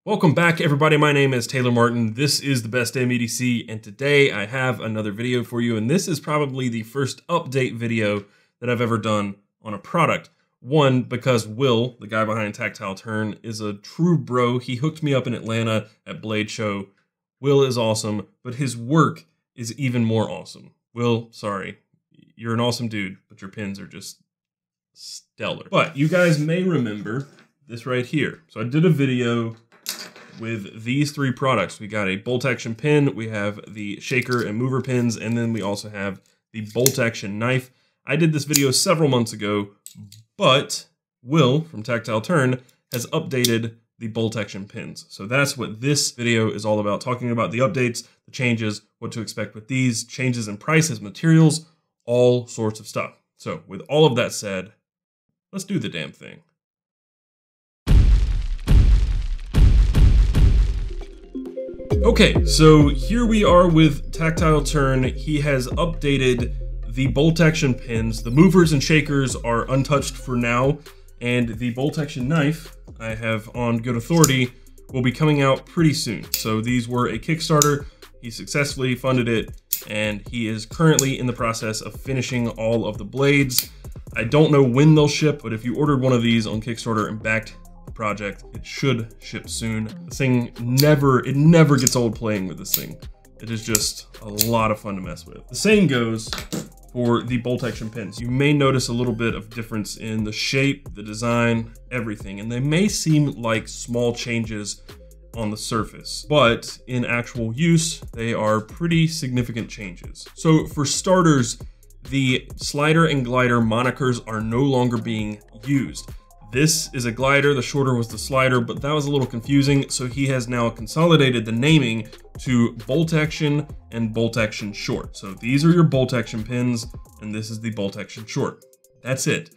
Welcome back, everybody. My name is Taylor Martin. This is the best Damn EDC, and today I have another video for you, and this is probably the first update video that I've ever done on a product. One, because Will, the guy behind Tactile Turn, is a true bro. He hooked me up in Atlanta at Blade Show. Will is awesome, but his work is even more awesome. Will, sorry, you're an awesome dude, but your pins are just stellar. But you guys may remember this right here. So I did a video with these three products. We got a bolt action pin, we have the shaker and mover pins, and then we also have the bolt action knife. I did this video several months ago, but Will from Tactile Turn has updated the bolt action pins. So that's what this video is all about, talking about the updates, the changes, what to expect with these, changes in prices, materials, all sorts of stuff. So with all of that said, let's do the damn thing. Okay, so here we are with Tactile Turn. He has updated the bolt action pins. The movers and shakers are untouched for now, and the bolt action knife, I have on good authority, will be coming out pretty soon. So these were a Kickstarter. He successfully funded it, and he is currently in the process of finishing all of the blades. I don't know when they'll ship, but if you ordered one of these on Kickstarter and backed project, it should ship soon. This thing never gets old playing with this thing. It is just a lot of fun to mess with. The same goes for the bolt action pins. You may notice a little bit of difference in the shape, the design, everything, and they may seem like small changes on the surface, but in actual use, they are pretty significant changes. So for starters, the slider and glider monikers are no longer being used. This is a glider, the shorter was the slider, but that was a little confusing, so he has now consolidated the naming to bolt action and bolt action short. So these are your bolt action pins, and this is the bolt action short. That's it.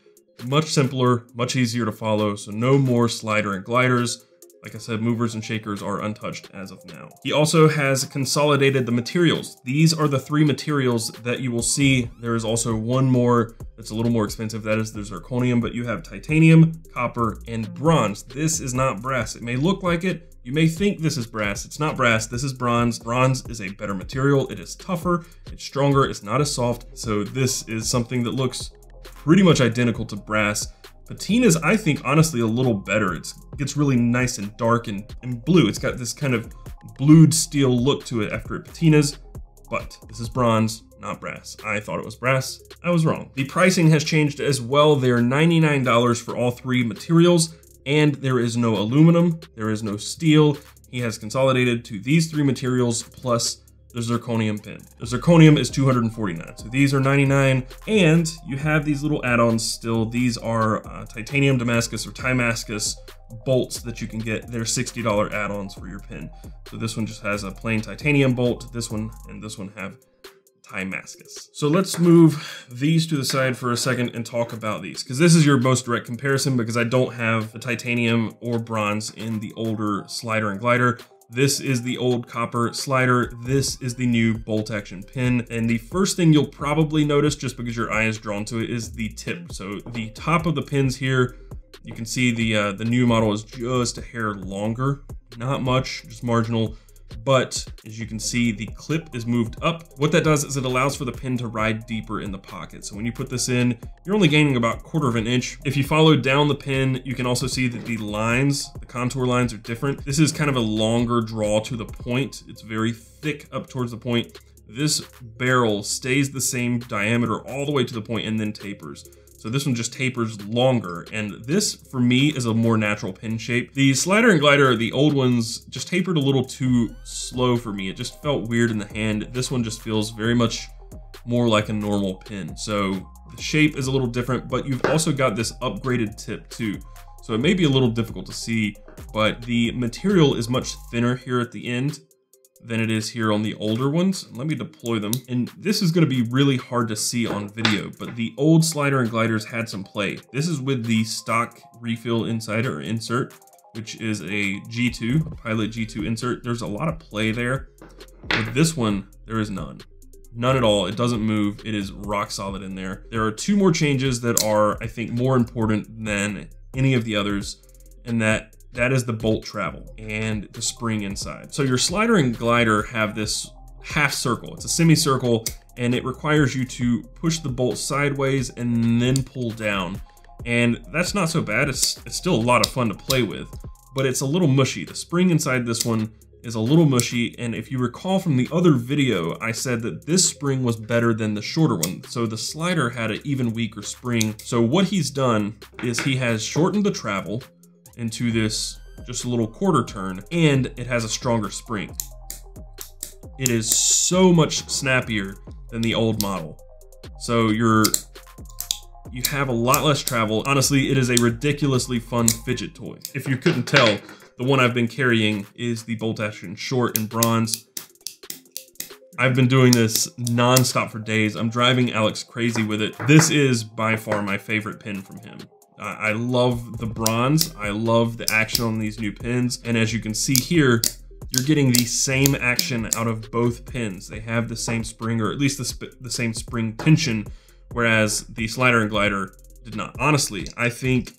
Much simpler, much easier to follow, so no more slider and gliders. Like I said, movers and shakers are untouched as of now. He also has consolidated the materials. These are the three materials that you will see. There is also one more that's a little more expensive. That is the zirconium, but you have titanium, copper, and bronze. This is not brass. It may look like it. You may think this is brass. It's not brass. This is bronze. Bronze is a better material. It is tougher. It's stronger. It's not as soft. So this is something that looks pretty much identical to brass. Patina's, I think, honestly, a little better. It gets really nice and dark and blue. It's got this kind of blued steel look to it after it patinas, but this is bronze, not brass. I thought it was brass. I was wrong. The pricing has changed as well. They're $99 for all three materials, and there is no aluminum, there is no steel. He has consolidated to these three materials plus the zirconium pin. The zirconium is $249, so these are $99, and you have these little add-ons still. These are titanium Damascus or Timascus bolts that you can get. They're $60 add-ons for your pin. So this one just has a plain titanium bolt. This one and this one have Timascus. So let's move these to the side for a second and talk about these, because this is your most direct comparison, because I don't have the titanium or bronze in the older slider and glider. This is the old copper slider. This is the new bolt action pin. And the first thing you'll probably notice, just because your eye is drawn to it, is the tip. So the top of the pins here, you can see the new model is just a hair longer, not much, just marginal. But as you can see, the clip is moved up. What that does is it allows for the pin to ride deeper in the pocket. So when you put this in, you're only gaining about 1/4 of an inch. If you follow down the pin, you can also see that the lines, the contour lines are different. This is kind of a longer draw to the point. It's very thick up towards the point. This barrel stays the same diameter all the way to the point and then tapers. So this one just tapers longer, and this, for me, is a more natural pin shape. The slider and glider, the old ones, just tapered a little too slow for me. It just felt weird in the hand. This one just feels very much more like a normal pin. So the shape is a little different, but you've also got this upgraded tip too. So it may be a little difficult to see, but the material is much thinner here at the end than it is here on the older ones. Let me deploy them. And this is gonna be really hard to see on video, but the old slider and gliders had some play. This is with the stock refill inside or insert, which is a G2, a Pilot G2 insert. There's a lot of play there. With this one, there is none. None at all. It doesn't move. It is rock solid in there. There are two more changes that are, I think, more important than any of the others, and that that is the bolt travel and the spring inside. So your slider and glider have this half circle. It's a semicircle, and it requires you to push the bolt sideways and then pull down. And that's not so bad. It's still a lot of fun to play with, but it's a little mushy. The spring inside this one is a little mushy, and if you recall from the other video, I said that this spring was better than the shorter one. So the slider had an even weaker spring. So what he's done is he has shortened the travel into this just a little quarter turn, and it has a stronger spring. It is so much snappier than the old model. So you have a lot less travel. Honestly, it is a ridiculously fun fidget toy. If you couldn't tell, the one I've been carrying is the bolt action short in bronze. I've been doing this non-stop for days. I'm driving Alex crazy with it. This is by far my favorite pin from him. I love the bronze. I love the action on these new pins. And as you can see here, you're getting the same action out of both pins. They have the same spring, or at least the same spring tension, whereas the slider and glider did not. Honestly, I think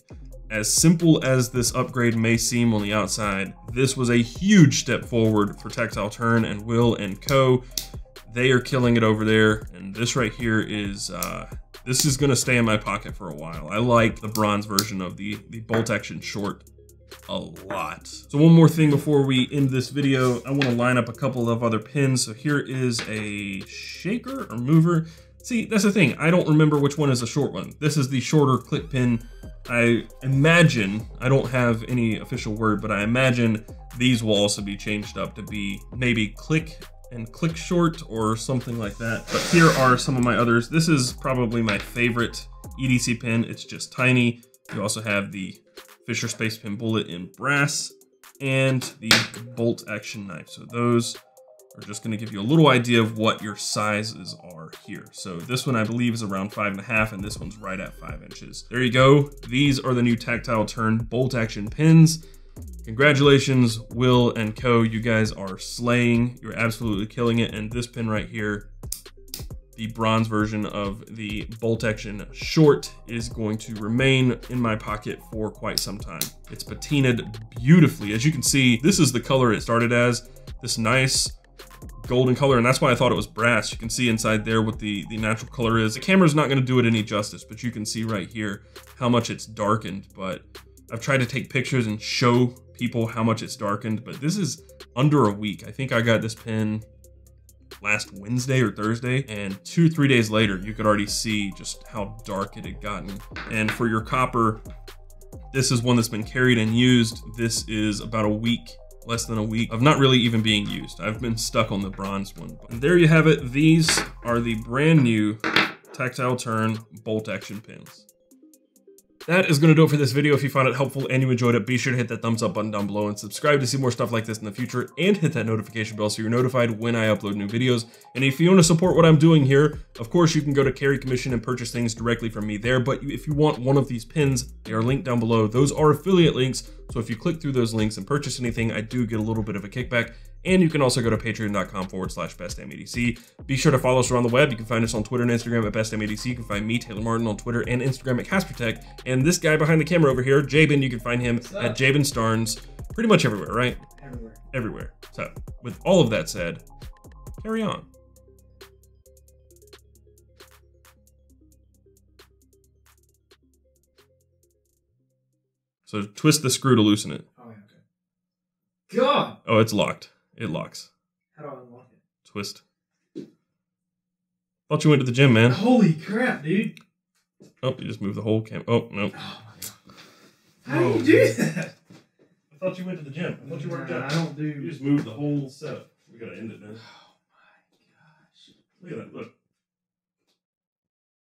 as simple as this upgrade may seem on the outside, this was a huge step forward for Tactile Turn and Will and Co. They are killing it over there, and this right here is, this is gonna stay in my pocket for a while. I like the bronze version of the bolt action short a lot. So one more thing before we end this video, I wanna line up a couple of other pins. So here is a shaker or mover. See, that's the thing. I don't remember which one is the short one. This is the shorter click pin. I imagine, I don't have any official word, but I imagine these will also be changed up to be maybe click and click short or something like that. But here are some of my others. This is probably my favorite EDC pin. It's just tiny. You also have the Fisher Space Pin Bullet in brass and the bolt action knife. So those are just gonna give you a little idea of what your sizes are here. So this one I believe is around 5.5, and this one's right at 5 inches. There you go. These are the new Tactile Turn bolt action pins. Congratulations, Will and Co. You guys are slaying. You're absolutely killing it. And this pin right here, the bronze version of the bolt action short, is going to remain in my pocket for quite some time. It's patinaed beautifully. As you can see, this is the color it started as, this nice golden color, and that's why I thought it was brass. You can see inside there what the natural color is. The camera's not gonna do it any justice, but you can see right here how much it's darkened. But I've tried to take pictures and show people how much it's darkened, but this is under a week. I think I got this pin last Wednesday or Thursday, and 2 or 3 days later, you could already see just how dark it had gotten. And for your copper, this is one that's been carried and used. This is about a week, less than a week of not really even being used. I've been stuck on the bronze one. And there you have it. These are the brand new Tactile Turn bolt action pins. That is going to do it for this video. If you found it helpful and you enjoyed it, be sure to hit that thumbs up button down below and subscribe to see more stuff like this in the future, and hit that notification bell so you're notified when I upload new videos. And if you want to support what I'm doing here, of course you can go to Carry Commission and purchase things directly from me there. But if you want one of these pins, they are linked down below. Those are affiliate links. So if you click through those links and purchase anything, I do get a little bit of a kickback. And you can also go to patreon.com/bestdamnedc. Be sure to follow us around the web. You can find us on Twitter and Instagram at bestdamnedc. You can find me, Taylor Martin, on Twitter and Instagram at CasperTech. And this guy behind the camera over here, Jaben, you can find him at Jaben Starnes. Pretty much everywhere, right? Everywhere. Everywhere. So with all of that said, carry on. So twist the screw to loosen it. Oh, yeah, okay. God! Oh, it's locked. It locks. How do I unlock it? Twist. Thought you went to the gym, man. Holy crap, dude. Oh, you just moved the whole cam. Oh, no. Oh, my God. How do you do that? I thought you went to the gym. I thought you worked out. I don't do. You just moved the whole setup. We gotta end it now. Oh, my gosh. Look at that. Look.